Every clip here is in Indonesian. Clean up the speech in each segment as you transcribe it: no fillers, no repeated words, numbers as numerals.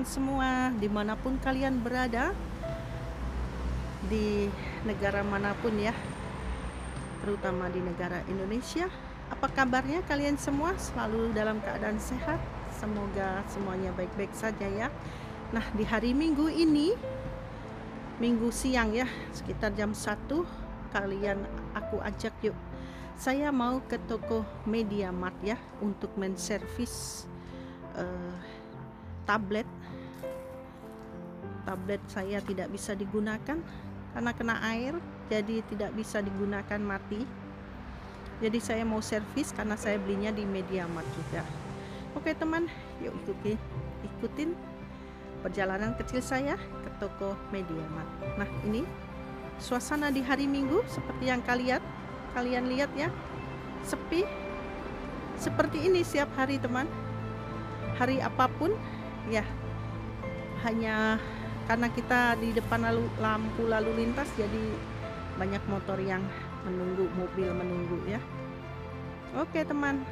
teman-teman semua, dimanapun kalian berada, di negara manapun ya, terutama di negara Indonesia. Apa kabarnya kalian semua? Selalu dalam keadaan sehat? Semoga semuanya baik-baik saja ya. Nah, di hari Minggu ini, Minggu siang ya, sekitar jam 1, aku ajak yuk. Saya mau ke toko MediaMarkt ya, untuk menservis tablet saya tidak bisa digunakan karena kena air, jadi tidak bisa digunakan, mati. Jadi saya mau servis karena saya belinya di MediaMarkt juga. Oke teman, yuk ikutin perjalanan kecil saya ke toko MediaMarkt. Nah, ini suasana di hari Minggu seperti yang kalian lihat ya, sepi seperti ini setiap hari teman. Hari apapun ya, hanya karena kita di depan lampu lalu lintas, jadi banyak motor yang menunggu, mobil menunggu ya. Oke teman,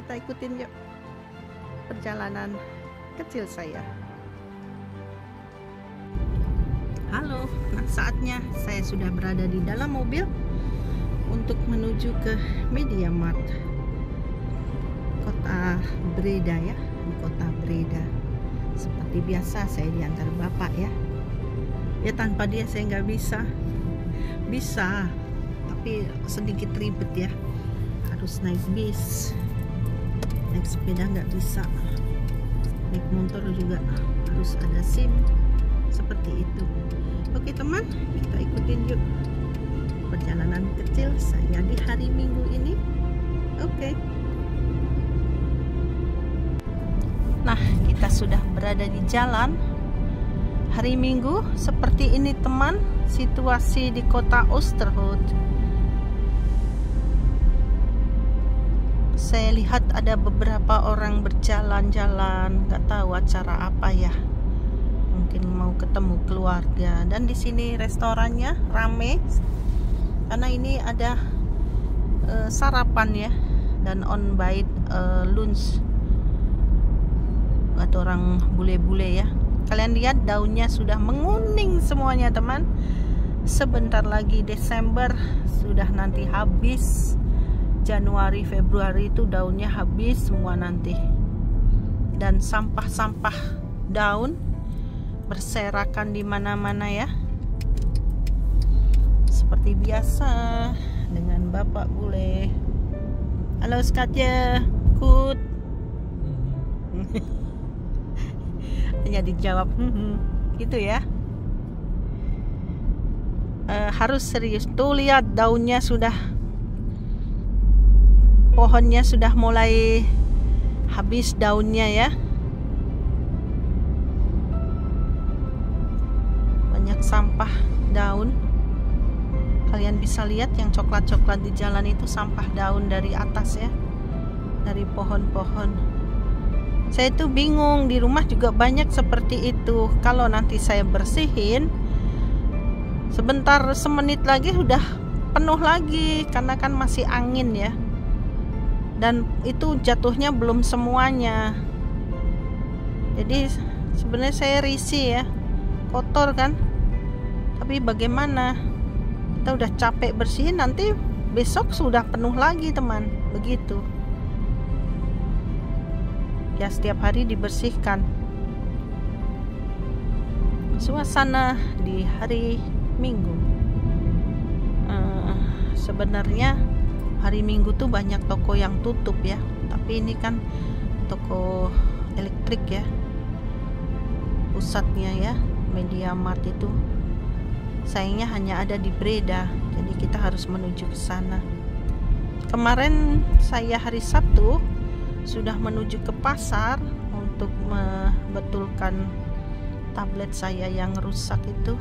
kita ikutin yuk perjalanan kecil saya. Halo, nah saatnya saya sudah berada di dalam mobil untuk menuju ke MediaMarkt Kota Breda ya, di Kota Breda. Seperti biasa saya diantar bapak ya. Ya tanpa dia saya nggak bisa, tapi sedikit ribet ya. Harus naik bis, naik sepeda nggak bisa, naik motor juga harus ada SIM, seperti itu. Oke teman, kita ikutin yuk perjalanan kecil saya di hari Minggu ini. Oke. Nah, kita sudah berada di jalan. Hari Minggu seperti ini teman, situasi di kota Oosterhout. Saya lihat ada beberapa orang berjalan-jalan, nggak tahu acara apa ya. Mungkin mau ketemu keluarga. Dan di sini restorannya rame karena ini ada sarapan ya, dan on-bite lunch buat orang bule-bule ya. Kalian lihat daunnya sudah menguning semuanya teman. Sebentar lagi Desember, sudah nanti habis. Januari, Februari itu daunnya habis semua nanti. Dan sampah-sampah daun berserakan di mana-mana ya. Seperti biasa dengan bapak bule. Halo Skatje, Kut. Hanya dijawab gitu ya. Harus serius. Tuh lihat daunnya sudah, pohonnya sudah mulai habis daunnya ya. Banyak sampah daun. Kalian bisa lihat yang coklat-coklat di jalan itu sampah daun dari atas ya, dari pohon-pohon. Saya tuh bingung, di rumah juga banyak seperti itu. Kalau nanti saya bersihin, sebentar, semenit lagi sudah penuh lagi, karena kan masih angin ya. Dan itu jatuhnya belum semuanya. Jadi sebenarnya saya risih ya, kotor kan. Tapi bagaimana? Kita udah capek bersihin, nanti besok sudah penuh lagi teman. Begitu. Ya setiap hari dibersihkan. Suasana di hari Minggu. Sebenarnya hari Minggu tuh banyak toko yang tutup ya. Tapi ini kan toko elektrik ya, pusatnya ya, MediaMarkt itu. Sayangnya hanya ada di Breda, jadi kita harus menuju ke sana. Kemarin saya hari Sabtu sudah menuju ke pasar untuk membetulkan tablet saya yang rusak itu.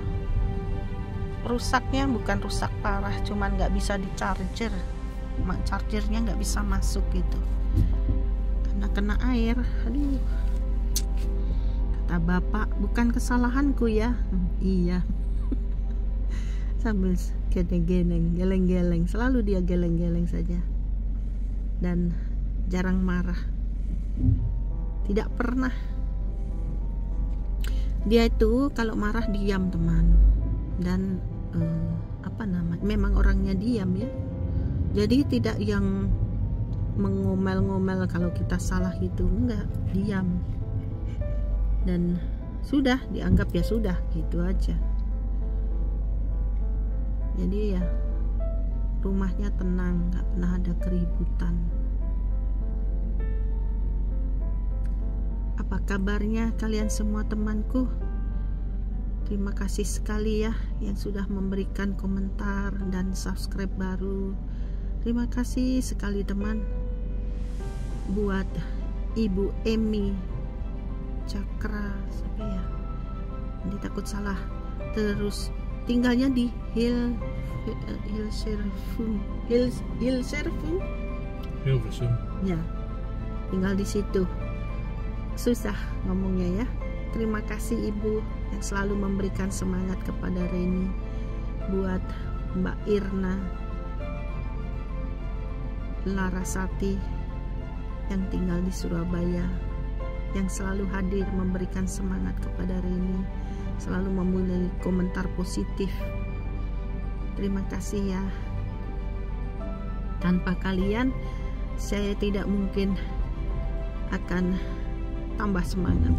Rusaknya bukan rusak parah, cuman nggak bisa di charger, chargernya nggak bisa masuk gitu karena kena air. Aduh, kata bapak, bukan kesalahanku ya. Iya. Sambil geleng-geleng, selalu dia geleng-geleng saja dan jarang marah, tidak pernah Dia itu kalau marah diam teman, dan memang orangnya diam ya. Jadi tidak yang mengomel-ngomel kalau kita salah itu, enggak, diam. Dan sudah dianggap ya sudah gitu aja. Jadi ya rumahnya tenang, nggak pernah ada keributan. Apa kabarnya kalian semua temanku? Terima kasih sekali ya yang sudah memberikan komentar dan subscribe baru. Terima kasih sekali teman. Buat Ibu Emi Cakra, siapa ya? Ini takut salah. Terus tinggalnya di Hilversum. Ya, tinggal di situ. Susah ngomongnya ya. Terima kasih Ibu yang selalu memberikan semangat kepada Reni. Buat Mbak Irna Larasati yang tinggal di Surabaya, yang selalu hadir memberikan semangat kepada Reni, selalu memulai komentar positif. Terima kasih ya. Tanpa kalian saya tidak mungkin akan tambah semangat.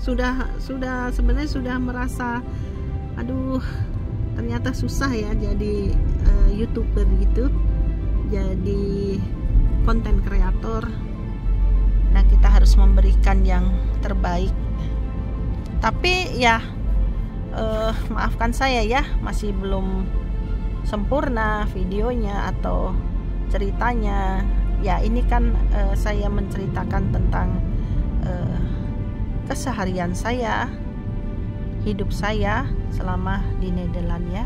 Sebenarnya sudah merasa aduh ternyata susah ya jadi YouTuber gitu, jadi konten kreator. Nah, kita harus memberikan yang terbaik. Tapi ya maafkan saya ya, masih belum sempurna videonya atau ceritanya. Ya ini kan saya menceritakan tentang keseharian saya, hidup saya selama di Nederland ya.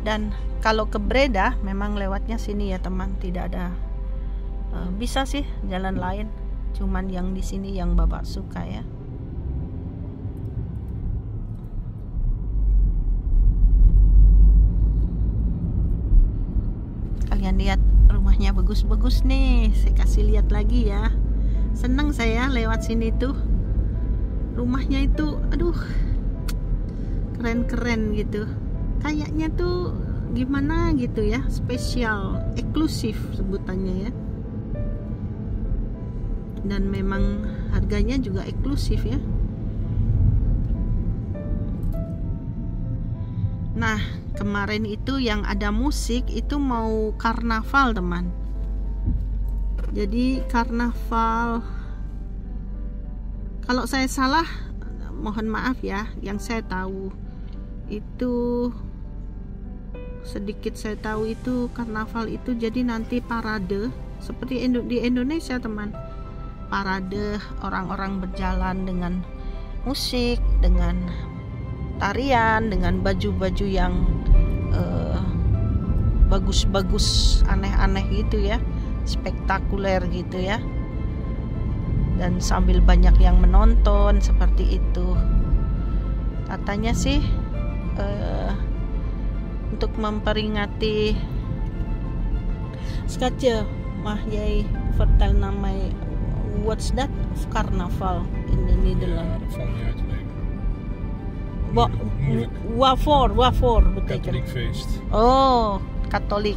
Dan kalau ke Breda memang lewatnya sini ya teman, tidak ada bisa sih jalan lain, cuman yang di sini yang Bapak suka ya. Kalian lihat rumahnya bagus-bagus nih, saya kasih lihat lagi ya. Senang saya lewat sini tuh, rumahnya itu aduh keren-keren gitu, kayaknya tuh gimana gitu ya, spesial, eksklusif sebutannya ya. Dan memang harganya juga eksklusif ya. Nah, kemarin itu yang ada musik itu mau karnaval teman. Jadi karnaval, kalau saya salah mohon maaf ya. Yang saya tahu itu, sedikit saya tahu itu karnaval itu jadi nanti parade seperti di Indonesia teman. Parade, orang-orang berjalan dengan musik, dengan tarian, dengan baju-baju yang bagus-bagus, aneh-aneh gitu ya, spektakuler gitu ya. Dan sambil banyak yang menonton seperti itu. Katanya sih untuk memperingati Skatje mag jij vertellen mij what's that carnaval in the Netherlands? Waarvoor betekent? Katholiek feest. Oh, Katolik.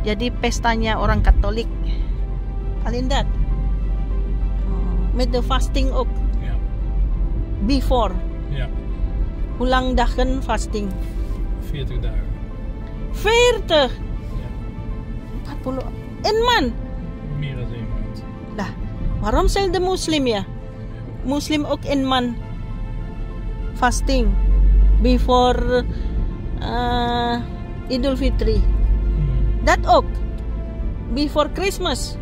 Jadi pestanya orang Katolik. Alindat. Met de fasting ook. Ja. Before. Ja. Hoe lang dagen fasting? 40 dagen. 40. Ja. 40. Een man. Meer dan 1 maand. Lah, waarom zijn de moslim ya? Muslim ook een man fasting before Idul Fitri. Dat ook before Christmas.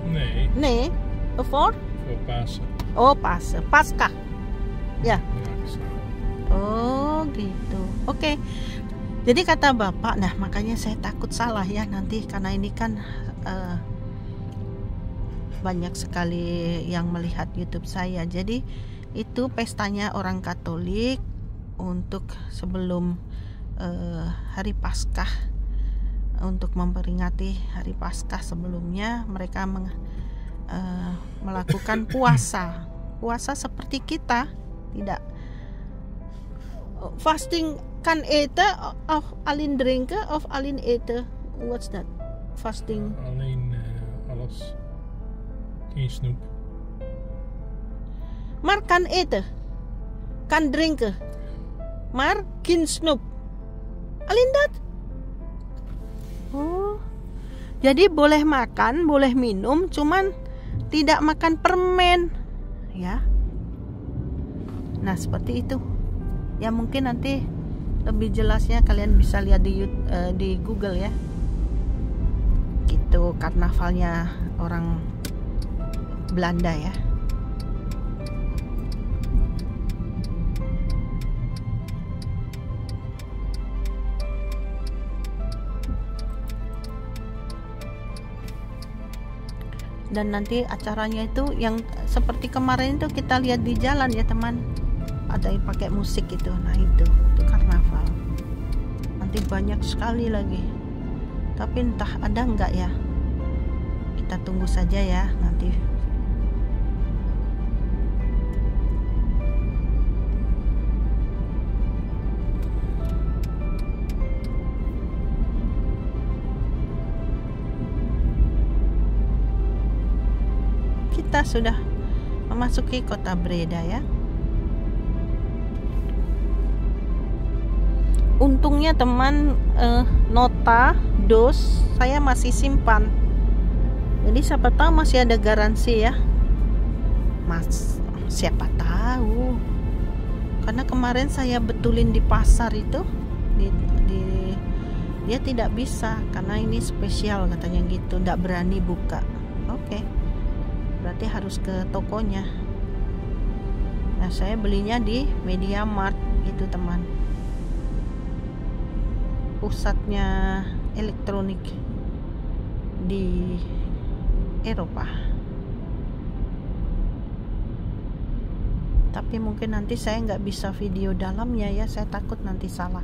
Nee, Nee, voor? voor Pasen. Oh, Paskah. Ya. Ja, zo. Oh, gitu. Oke. Jadi kata Bapak, nah makanya saya takut salah ya nanti, karena ini kan banyak sekali yang melihat YouTube saya. Jadi itu pestanya orang Katolik untuk sebelum hari Paskah, untuk memperingati hari Paskah. Sebelumnya mereka melakukan puasa. Puasa seperti kita, tidak fasting kan eten of alleen drinken of alleen eten. What's that? Fasting. Alleen alles. Geen snoep. Maar kan eten, kan drinken, maar geen snoep. Alleen dat. Oh, jadi boleh makan, boleh minum, cuman tidak makan permen, ya. Nah seperti itu. Ya mungkin nanti lebih jelasnya kalian bisa lihat di Google ya. Gitu karnavalnya orang Belanda ya. Dan nanti acaranya itu yang seperti kemarin itu kita lihat di jalan ya teman, ada yang pakai musik itu. Nah itu karnaval. Nanti banyak sekali lagi, tapi entah ada enggak ya, kita tunggu saja ya nanti. Kita sudah memasuki kota Breda ya. Untungnya teman, nota dos saya masih simpan. Jadi siapa tahu masih ada garansi ya. Mas, siapa tahu. Karena kemarin saya betulin di pasar itu dia tidak bisa karena ini spesial katanya gitu, tidak berani buka. Oke. Berarti harus ke tokonya. Nah saya belinya di MediaMarkt gitu teman, pusatnya elektronik di Eropa. Tapi mungkin nanti saya nggak bisa video dalamnya ya, saya takut nanti salah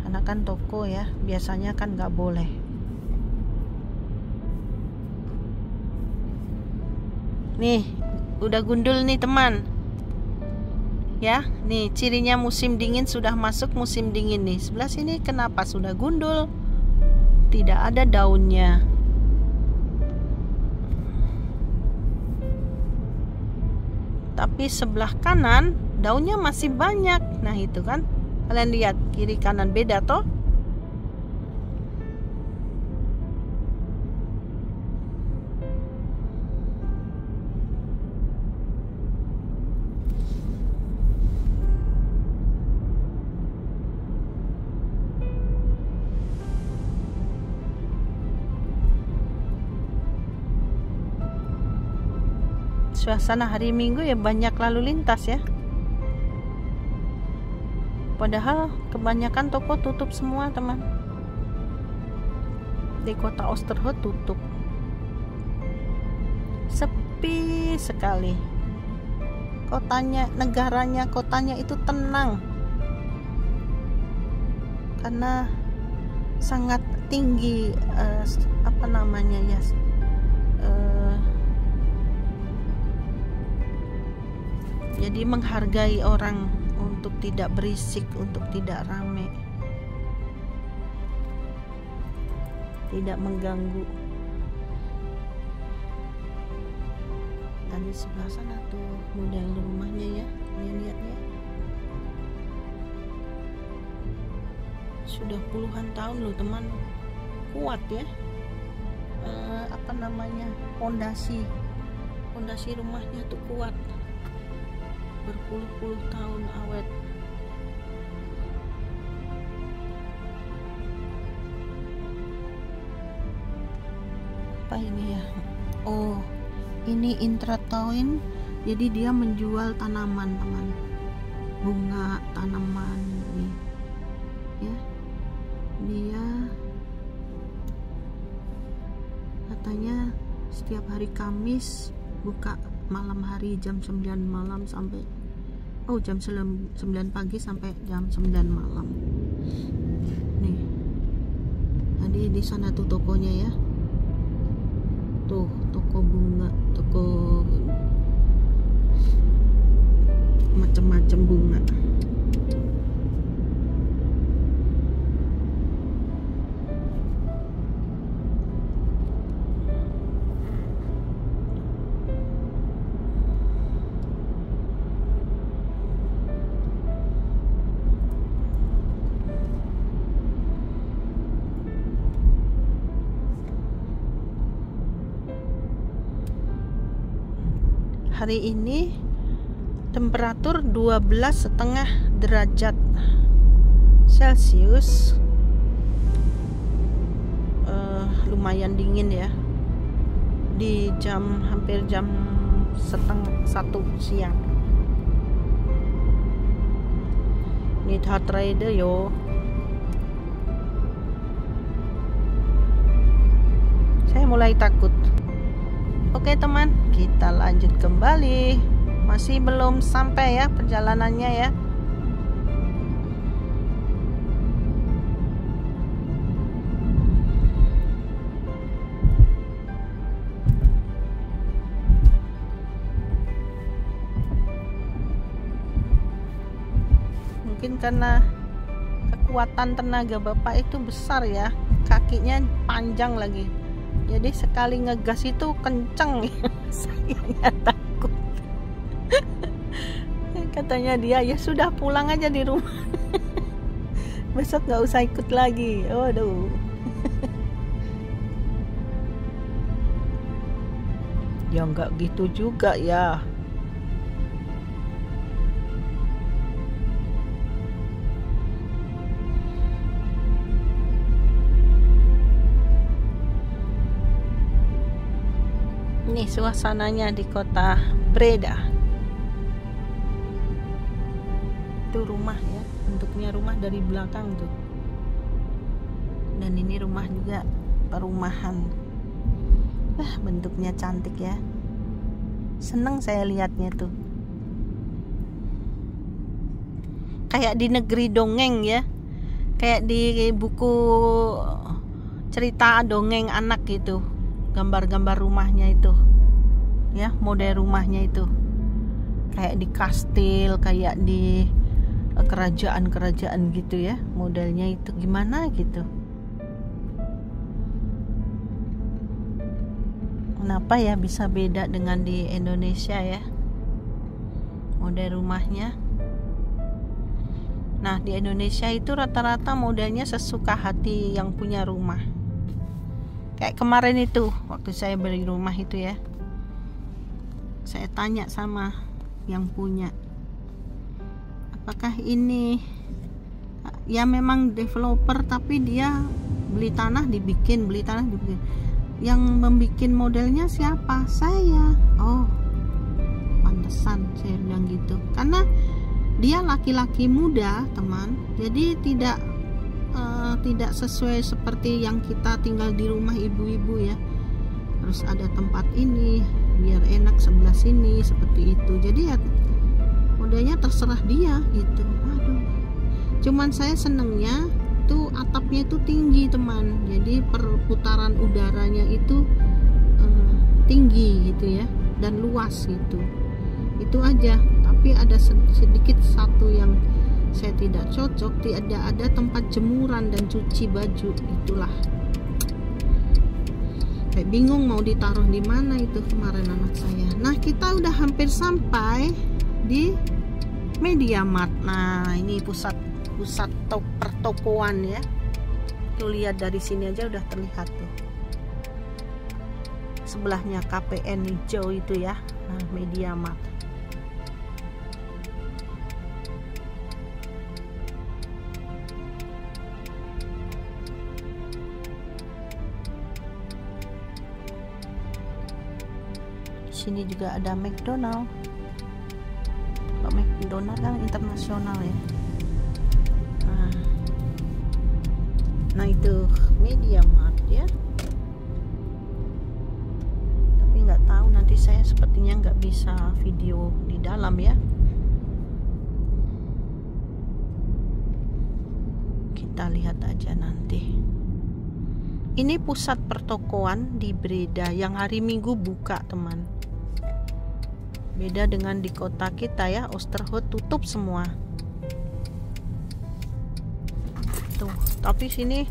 karena kan toko ya, biasanya kan nggak boleh. Nih, udah gundul nih teman. Ya, nih cirinya musim dingin, sudah masuk musim dingin nih. Sebelah sini kenapa sudah gundul? Tidak ada daunnya. Tapi sebelah kanan daunnya masih banyak. Nah, itu kan. Kalian lihat kiri kanan beda toh? Suasana hari Minggu ya banyak lalu lintas ya. Padahal kebanyakan toko tutup semua teman. Di kota Oosterhout tutup. Sepi sekali. Kotanya itu tenang. Karena sangat tinggi jadi menghargai orang untuk tidak berisik, untuk tidak ramai, tidak mengganggu. Dan di sebelah sana tuh model rumahnya ya, kalian lihat ya. Sudah puluhan tahun loh teman, kuat ya. Pondasi rumahnya tuh kuat, berpuluh-puluh tahun awet. Apa ini ya? Oh, ini Intratoin. Jadi dia menjual tanaman teman, bunga, tanaman nih ya. Dia katanya setiap hari Kamis buka malam hari jam 9 malam sampai jam 9 pagi sampai jam 9 malam. Nih. Jadi di sana tuh tokonya ya. Tuh tuh toko bunga, toko macam-macam bunga. Hari ini temperatur 12,5 derajat Celcius. Lumayan dingin ya. Di hampir jam 1:30 siang. Need heart rider yo. Saya mulai takut. Oke teman, kita lanjut kembali. Masih belum sampai ya perjalanannya ya. Mungkin karena kekuatan tenaga Bapak itu besar ya, kakinya panjang lagi. Jadi sekali ngegas itu kenceng. Saya takut. Katanya dia, ya sudah pulang aja di rumah. Besok nggak usah ikut lagi. Waduh. Ya nggak gitu juga ya. Ini suasananya di kota Breda. Itu rumah ya, bentuknya rumah dari belakang tuh. Dan ini rumah juga perumahan. Bentuknya cantik ya. Seneng saya lihatnya tuh. Kayak di negeri dongeng ya. Kayak di buku cerita dongeng anak gitu. Gambar-gambar rumahnya itu ya, model rumahnya itu kayak di kastil, kayak di kerajaan-kerajaan gitu ya, modelnya itu gimana gitu. Kenapa ya bisa beda dengan di Indonesia ya model rumahnya. Nah di Indonesia itu rata-rata modelnya sesuka hati yang punya rumah. Kayak kemarin itu waktu saya beli rumah itu ya, saya tanya sama yang punya, apakah ini ya memang developer tapi dia beli tanah dibikin, yang membikin modelnya siapa? Saya. Oh pantesan saya bilang gitu, karena dia laki-laki muda teman, jadi tidak sesuai seperti yang kita tinggal di rumah ibu-ibu ya, harus ada tempat ini biar enak sebelah sini seperti itu. Jadi ya modelnya terserah dia gitu. Aduh, cuman saya senengnya tuh atapnya itu tinggi teman, jadi perputaran udaranya itu tinggi gitu ya, dan luas gitu. Itu aja, tapi ada sedikit satu yang saya tidak cocok, tidak ada tempat jemuran dan cuci baju. Itulah kayak bingung mau ditaruh di mana itu kemarin anak saya. Nah kita udah hampir sampai di MediaMarkt. Nah ini pusat pertokoan ya. Tuh lihat dari sini aja udah terlihat tuh. Sebelahnya KPN hijau itu ya. Nah MediaMarkt. Sini juga ada McDonald. Kalau McDonald kan internasional ya. Nah itu MediaMarkt ya. Tapi nggak tahu nanti saya sepertinya nggak bisa video di dalam ya. Kita lihat aja nanti. Ini pusat pertokoan di Breda yang hari Minggu buka, teman. Beda dengan di kota kita ya, Oosterhout tutup semua. Tuh, tapi sini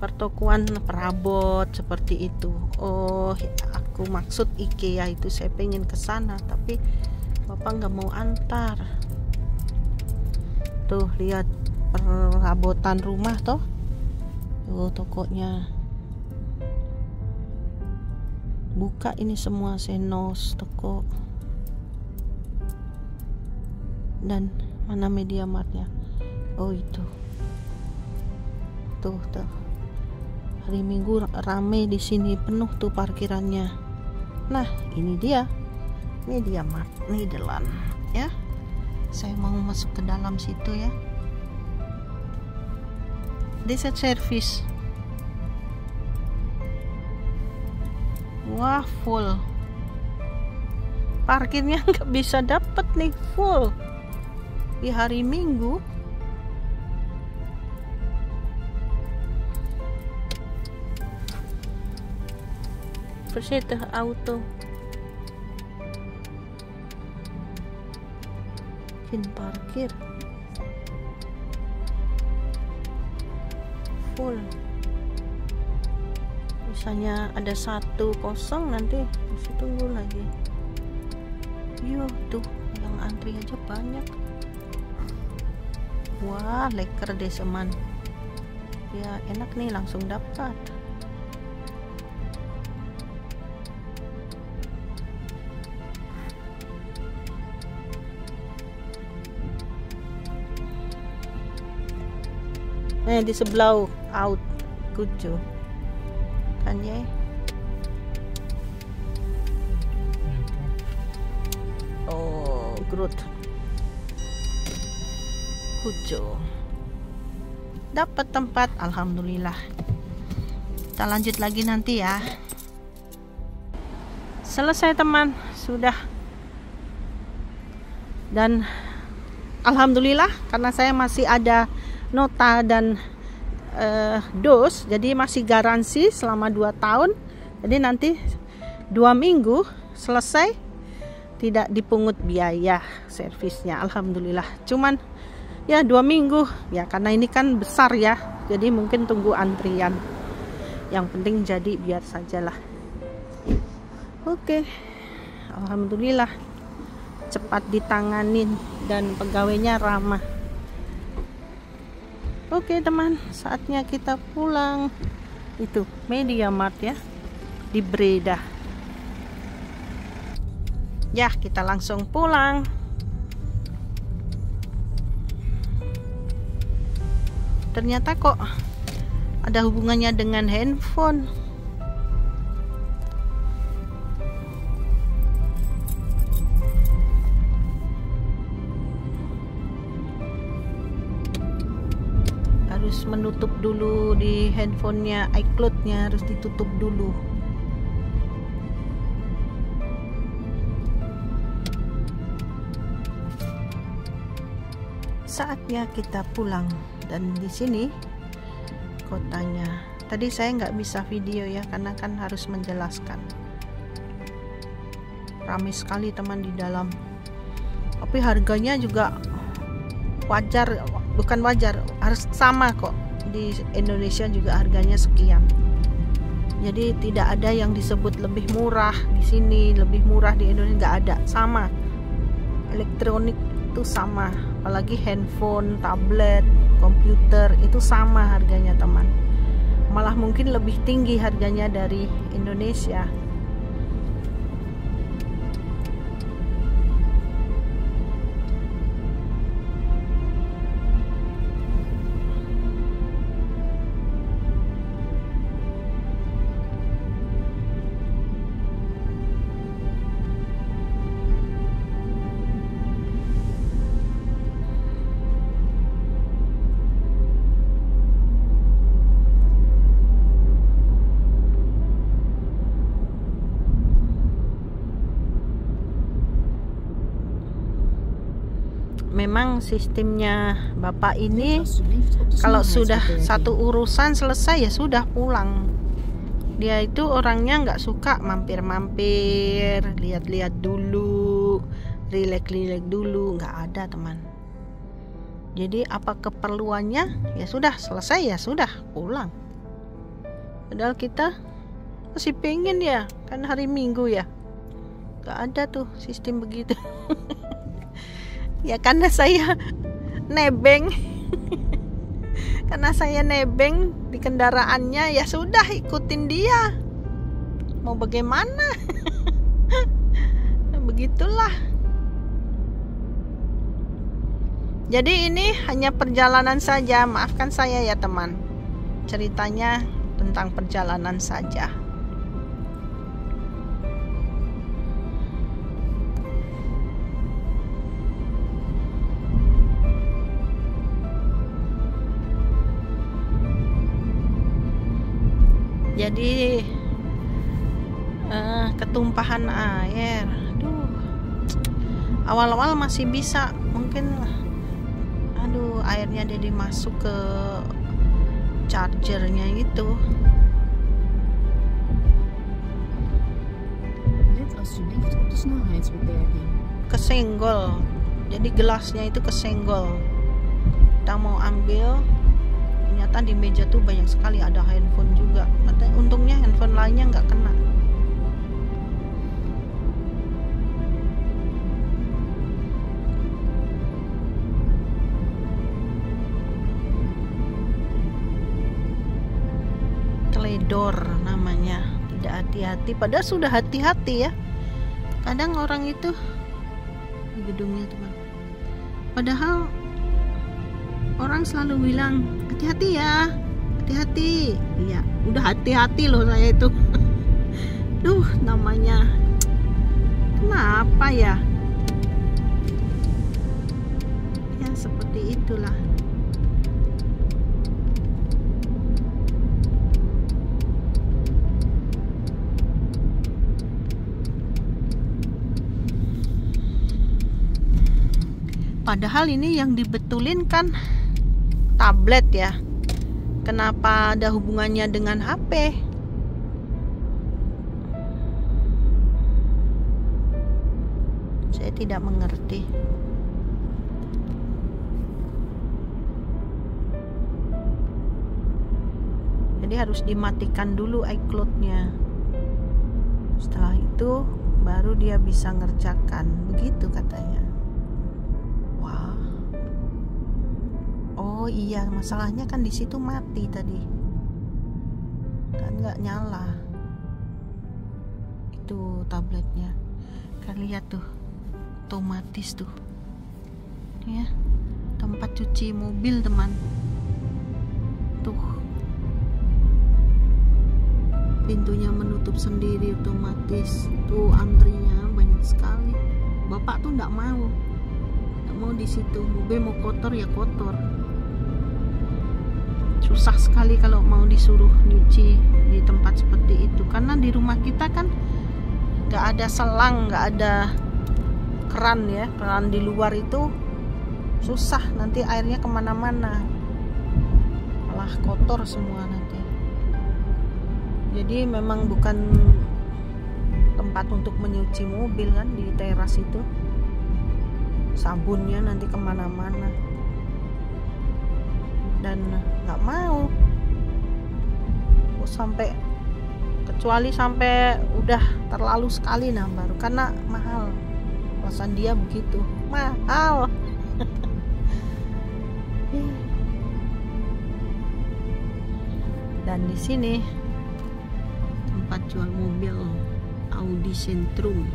pertokoan perabot seperti itu. Oh, aku maksud IKEA itu, saya pengen ke sana tapi Bapak nggak mau antar. Tuh, lihat perabotan rumah toh. Tuh tokonya buka, ini semua Senos toko. Dan mana MediaMarktnya? Oh itu. Tuh. Hari Minggu rame di sini, penuh tuh parkirannya. Nah, ini dia MediaMarkt Nederland ya. Saya mau masuk ke dalam situ ya. Desa service. Wah, full. Parkirnya nggak bisa dapet nih, full di hari Minggu. Verzette auto. Geen parkir. Full. Misalnya ada 1 kosong, nanti masih tunggu lagi. Yo tuh yang antri aja banyak. Wah, leker deh seman. Ya enak nih, langsung dapat. Di sebelah out kucu kan ya. Oh, Groot kucu dapat tempat, alhamdulillah. Kita lanjut lagi nanti ya. Selesai teman, sudah. Dan alhamdulillah karena saya masih ada nota dan dos, jadi masih garansi selama 2 tahun. Jadi nanti 2 minggu selesai, tidak dipungut biaya servisnya, alhamdulillah. Cuman ya 2 minggu ya, karena ini kan besar ya, jadi mungkin tunggu antrian. Yang penting jadi biar sajalah. Oke, alhamdulillah cepat ditanganin dan pegawainya ramah. Oke teman, saatnya kita pulang. Itu MediaMarkt ya, di Breda. Ya, kita langsung pulang. Ternyata kok ada hubungannya dengan handphone. Harus menutup dulu di handphonenya, iCloud-nya harus ditutup dulu. Saatnya kita pulang. Dan di sini kotanya. Tadi saya nggak bisa video ya, karena kan harus menjelaskan. Ramai sekali teman di dalam. Tapi harganya juga wajar, bukan wajar, harus sama kok. Di Indonesia juga harganya sekian. Jadi tidak ada yang disebut lebih murah di sini, lebih murah di Indonesia, nggak ada, sama. Elektronik itu sama, apalagi handphone, tablet, komputer itu sama harganya teman. Malah mungkin lebih tinggi harganya dari Indonesia. sistemnya bapak ini, kalau sudah satu urusan selesai ya sudah pulang. Dia itu orangnya nggak suka mampir-mampir, lihat-lihat dulu, rileks-rileks dulu, nggak ada teman. Jadi apa keperluannya ya sudah selesai ya sudah pulang. Padahal kita masih pengen ya, kan hari Minggu ya, nggak ada tuh sistem begitu. Ya karena saya nebeng. Karena saya nebeng di kendaraannya, ya sudah ikutin dia. Mau bagaimana? Begitulah. Jadi ini hanya perjalanan saja. Maafkan saya ya teman. Ceritanya tentang perjalanan saja. Jadi ketumpahan air, aduh, awal-awal masih bisa, mungkin, aduh, airnya jadi masuk ke chargernya itu. Kesenggol, jadi gelasnya itu kesenggol. Kita mau ambil, ternyata di meja tuh banyak sekali, ada handphone juga. Untungnya handphone lainnya nggak kena. Teledor namanya, tidak hati-hati, padahal sudah hati-hati ya. Kadang orang itu di gedungnya teman, padahal orang selalu bilang hati-hati ya, hati-hati. Iya, udah hati-hati loh saya itu. Duh, namanya kenapa ya? Ya seperti itulah. Padahal ini yang dibetulin kan tablet ya. Kenapa ada hubungannya dengan HP? Saya tidak mengerti. Jadi harus dimatikan dulu iCloud-nya. Setelah itu baru dia bisa ngerjakan. Begitu katanya. Wah. Oh iya, masalahnya kan di situ mati tadi. Kan nggak nyala. Itu tabletnya. Kan lihat tuh. Otomatis tuh. Ya. Tempat cuci mobil, teman. Tuh. Pintunya menutup sendiri otomatis. Tuh antrinya banyak sekali. Bapak tuh nggak mau di situ. Mobil mau kotor ya kotor. Susah sekali kalau mau disuruh nyuci di tempat seperti itu, karena di rumah kita kan nggak ada selang, nggak ada keran ya, keran di luar itu susah, nanti airnya kemana-mana, malah kotor semua nanti. Jadi memang bukan tempat untuk menyuci mobil kan di teras itu. Sabunnya nanti kemana-mana. Dan nggak mau. Sampai kecuali sampai udah terlalu sekali, nah baru, karena mahal. Alasan dia begitu, mahal. Dan di sini tempat jual mobil Audi Sentrum.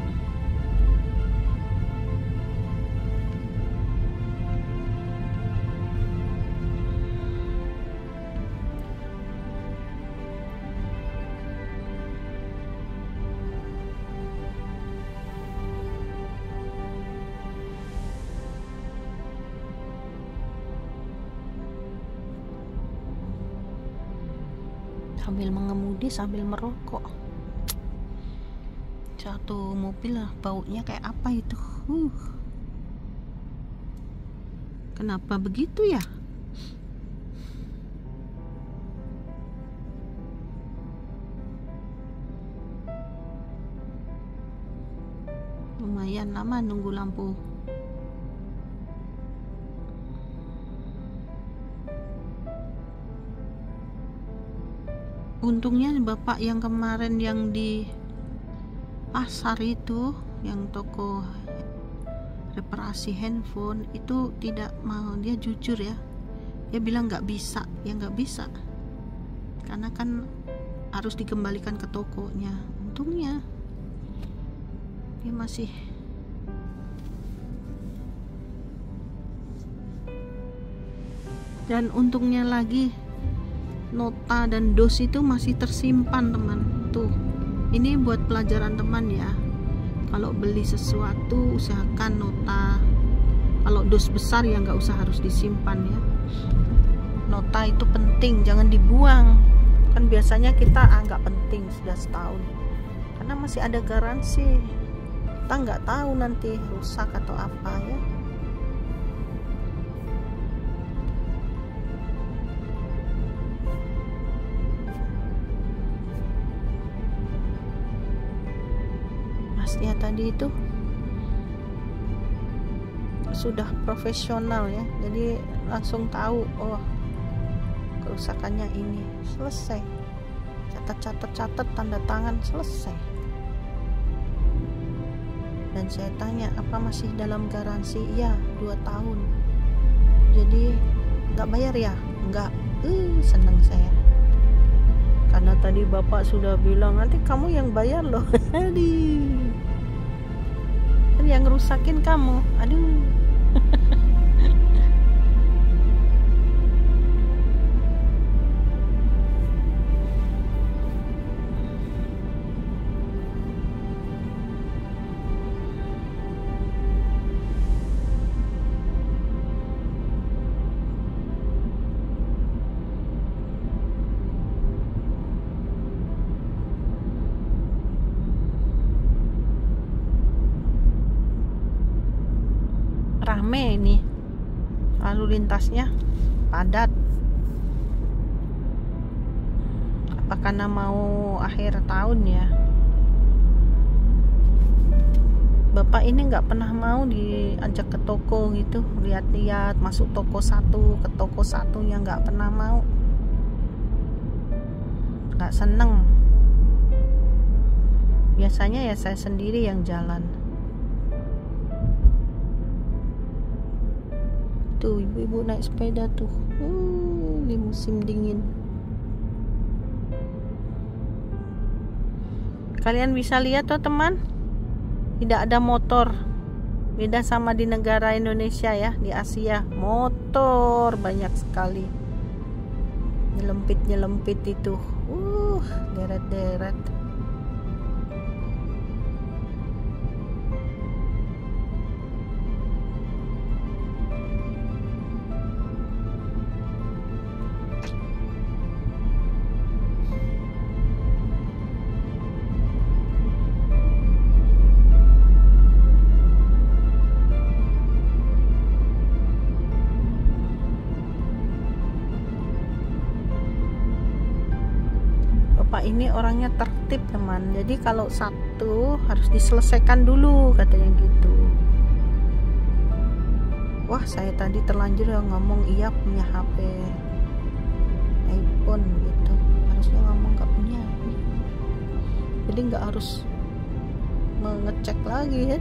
Sambil mengemudi sambil merokok. Satu mobil lah, baunya kayak apa itu? Kenapa begitu ya? Lumayan lama nunggu lampu. Untungnya bapak yang kemarin yang di pasar itu, yang toko reparasi handphone itu tidak mau, dia jujur ya, dia bilang nggak bisa, ya nggak bisa, karena kan harus dikembalikan ke tokonya. Untungnya dia masih dan untungnya lagi nota dan dos itu masih tersimpan teman. Tuh, ini buat pelajaran teman ya. Kalau beli sesuatu usahakan nota. Kalau dos besar ya nggak usah harus disimpan ya. Nota itu penting, jangan dibuang. Kan biasanya kita nggak penting sudah setahun, karena masih ada garansi. Kita nggak tahu nanti rusak atau apa ya. Masnya tadi itu sudah profesional ya, jadi langsung tahu, oh kerusakannya ini, selesai, catat tanda tangan, selesai. Dan saya tanya, apa masih dalam garansi? Iya, 2 tahun. Jadi nggak bayar ya? Nggak. Senang saya, karena tadi bapak sudah bilang nanti kamu yang bayar loh. Aduh, kan yang ngerusakin kamu. Aduh. Rame ini, lalu lintasnya padat. Apa karena mau akhir tahun ya? Bapak ini nggak pernah mau diajak ke toko gitu, lihat-lihat, masuk toko satu ke toko satunya, nggak pernah mau, nggak seneng. Biasanya ya saya sendiri yang jalan. Tuh ibu-ibu naik sepeda tuh, di musim dingin. Kalian bisa lihat tuh teman, tidak ada motor. Beda sama di negara Indonesia ya, di Asia motor banyak sekali, nyelempit itu, deret-deret. Bapak ini orangnya tertib teman, jadi kalau satu harus diselesaikan dulu katanya gitu. Wah, saya tadi terlanjur yang ngomong iya punya HP iPhone gitu, harusnya ngomong gak punya, jadi nggak harus mengecek lagi.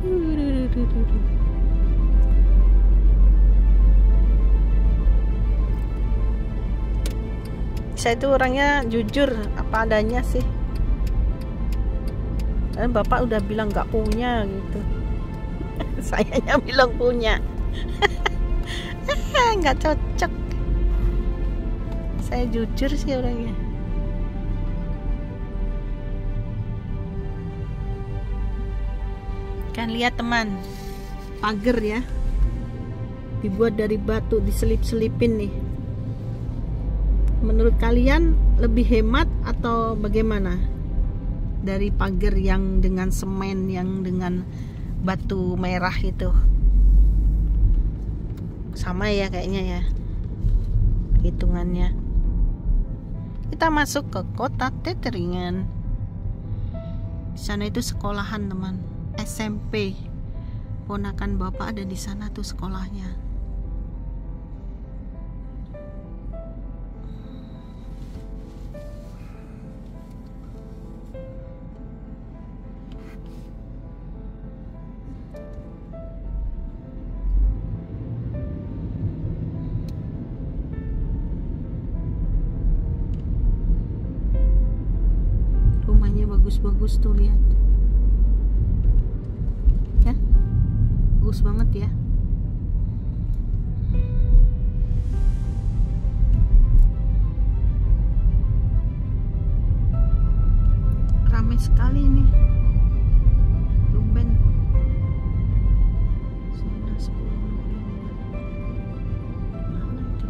Saya itu orangnya jujur apa adanya sih. Dan bapak udah bilang nggak punya gitu. Sayanya bilang punya. Nggak cocok. Saya jujur sih orangnya. Kan lihat teman, pagar ya, dibuat dari batu, diselip-selipin nih. Menurut kalian lebih hemat atau bagaimana dari pagar yang dengan semen, yang dengan batu merah itu? Sama ya kayaknya ya hitungannya. Kita masuk ke kota Teteringan. Di sana itu sekolahan teman, SMP. Ponakan bapak ada di sana tuh sekolahnya. Rumahnya bagus-bagus tuh, lihat ya, bagus banget ya. Ramai sekali nih, tumben. Sana 10 mana itu?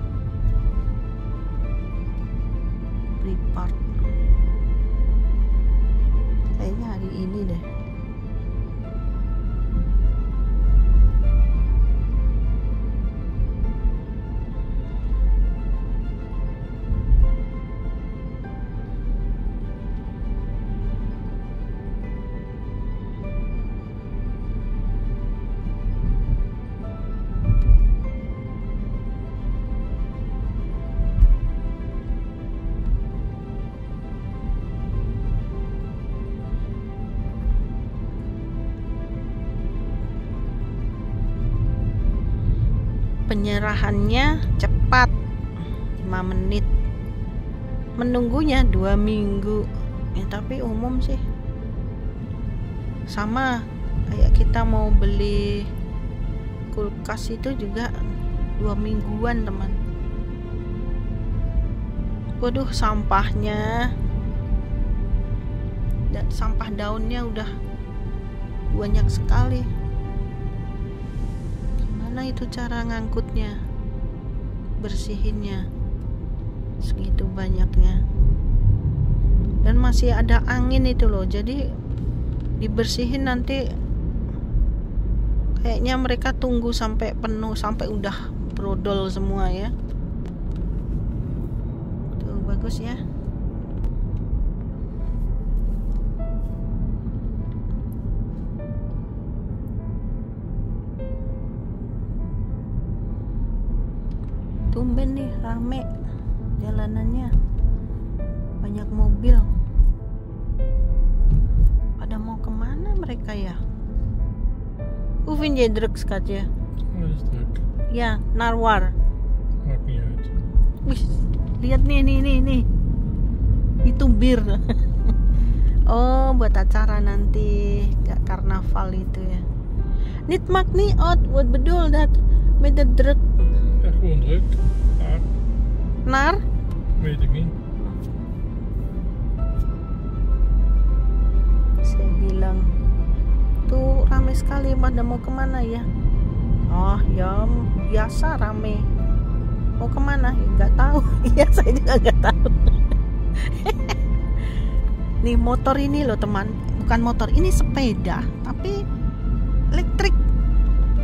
Repart. Kayaknya hari ini deh. Penyerahannya cepat, 5 menit. Menunggunya 2 minggu ya, tapi umum sih sama kayak kita mau beli kulkas itu juga 2 mingguan teman. Waduh, sampahnya dan sampah daunnya udah banyak sekali. Gimana itu cara ngangkutnya, bersihinnya segitu banyaknya, dan masih ada angin itu loh, jadi dibersihin nanti kayaknya mereka tunggu sampai penuh, sampai udah brodol semua ya. Tuh bagus ya. Tumben nih rame jalanannya, banyak mobil. Pada mau kemana mereka ya? Hoeveel je druk schatje? Dat is druk. Ya, Narwar. Maakt niet uit. Wih, lihat nih. Itu bir. Oh, buat acara nanti, gak karnaval itu ya. Niet maakt niet uit, wat bedoel dat met de druk? Ja, gewoon druk. Maar, Naar? weet ik niet. Saya bilang tuh rame sekali, pada mau kemana ya? Oh ya biasa rame. Mau kemana? Ya, nggak tahu. Iya saya juga nggak tahu. Nih motor ini loh teman, bukan motor, ini sepeda tapi elektrik.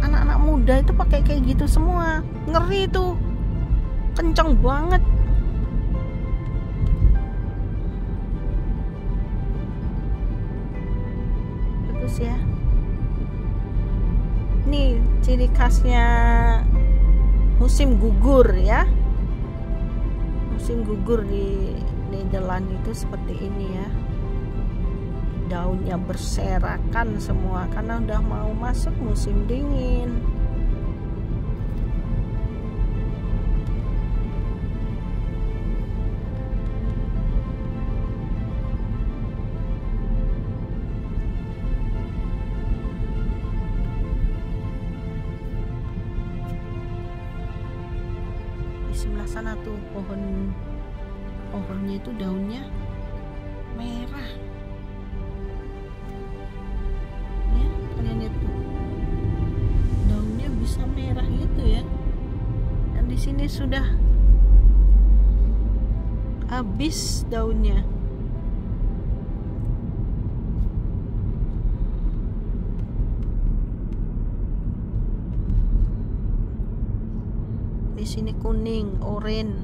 Anak-anak muda itu pakai kayak gitu semua, ngeri tuh, kenceng banget. Bagus ya. Nih ciri khasnya musim gugur ya. Musim gugur di Nederland itu seperti ini ya. Daunnya berserakan semua karena udah mau masuk musim dingin. Di sebelah sana tuh pohonnya itu daunnya merah. Ya, kalian lihat tuh. Daunnya bisa merah gitu ya. Dan di sini sudah habis daunnya. sini kuning, oranye,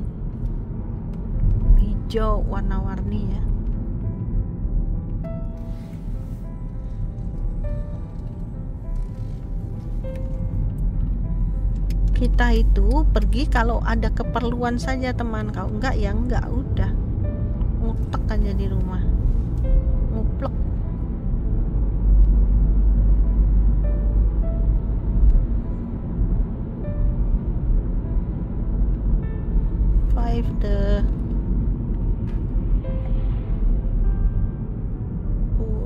hijau, warna-warni ya. Kita itu pergi kalau ada keperluan saja teman, kalau enggak ya enggak, udah ngutek aja di rumah, nguplek. The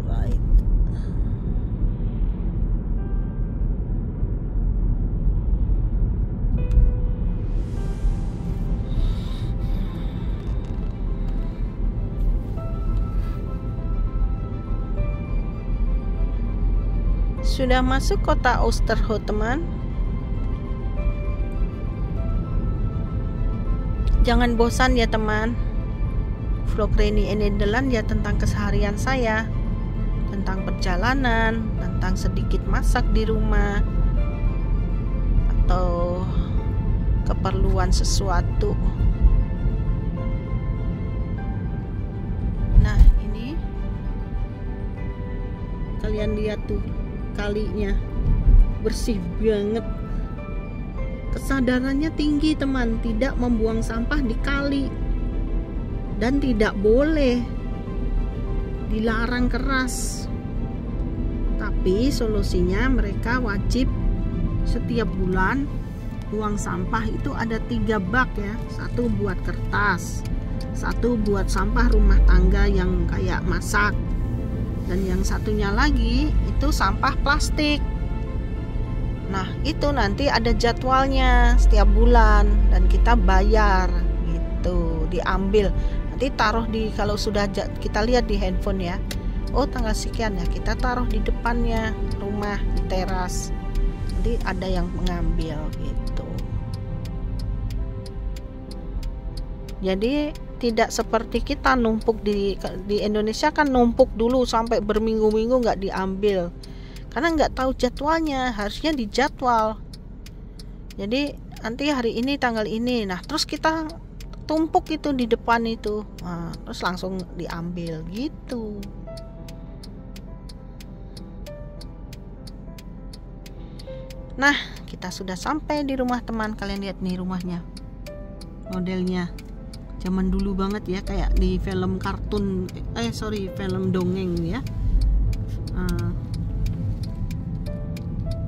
right. Sudah masuk kota Oosterhout teman. Jangan bosan ya teman. Vlog Reni in Nederland ya tentang keseharian saya, tentang perjalanan, tentang sedikit masak di rumah, atau keperluan sesuatu. Nah ini kalian lihat tuh, kalinya bersih banget. Kesadarannya tinggi teman, tidak membuang sampah di kali, dan tidak boleh, dilarang keras. Tapi solusinya mereka wajib setiap bulan buang sampah itu ada 3 bak ya, 1 buat kertas, 1 buat sampah rumah tangga yang kayak masak, dan yang satunya lagi itu sampah plastik. Nah itu nanti ada jadwalnya setiap bulan dan kita bayar gitu, diambil nanti taruh di, kalau sudah kita lihat di handphone ya, oh tanggal sekian ya, kita taruh di depannya rumah, di teras, nanti ada yang mengambil gitu. Jadi tidak seperti kita numpuk di Indonesia kan, numpuk dulu sampai berminggu-minggu nggak diambil karena nggak tahu jadwalnya, harusnya dijadwal. Jadi nanti hari ini tanggal ini, nah terus kita tumpuk itu di depan itu, nah, terus langsung diambil gitu. Nah kita sudah sampai di rumah teman, kalian lihat nih rumahnya, modelnya zaman dulu banget ya, kayak di film kartun, film dongeng ya.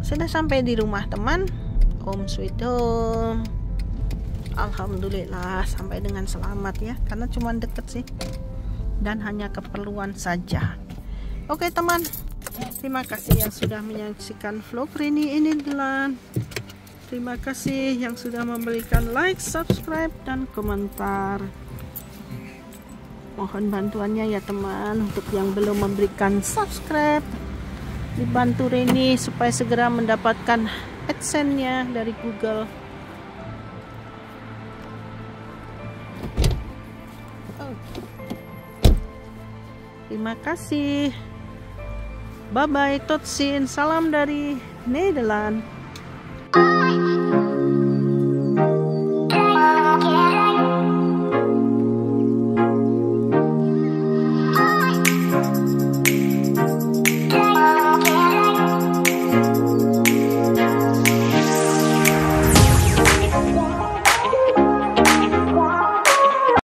Sudah sampai di rumah teman, home sweet home. Alhamdulillah sampai dengan selamat ya, karena cuma deket sih dan hanya keperluan saja. Oke teman, terima kasih yang sudah menyaksikan vlog Reni in Nederland. Terima kasih yang sudah memberikan like, subscribe, dan komentar. Mohon bantuannya ya teman, untuk yang belum memberikan subscribe, dibantu Reni supaya segera mendapatkan AdSense-nya dari Google. Terima kasih. Bye bye, tot ziens. Salam dari Nederland.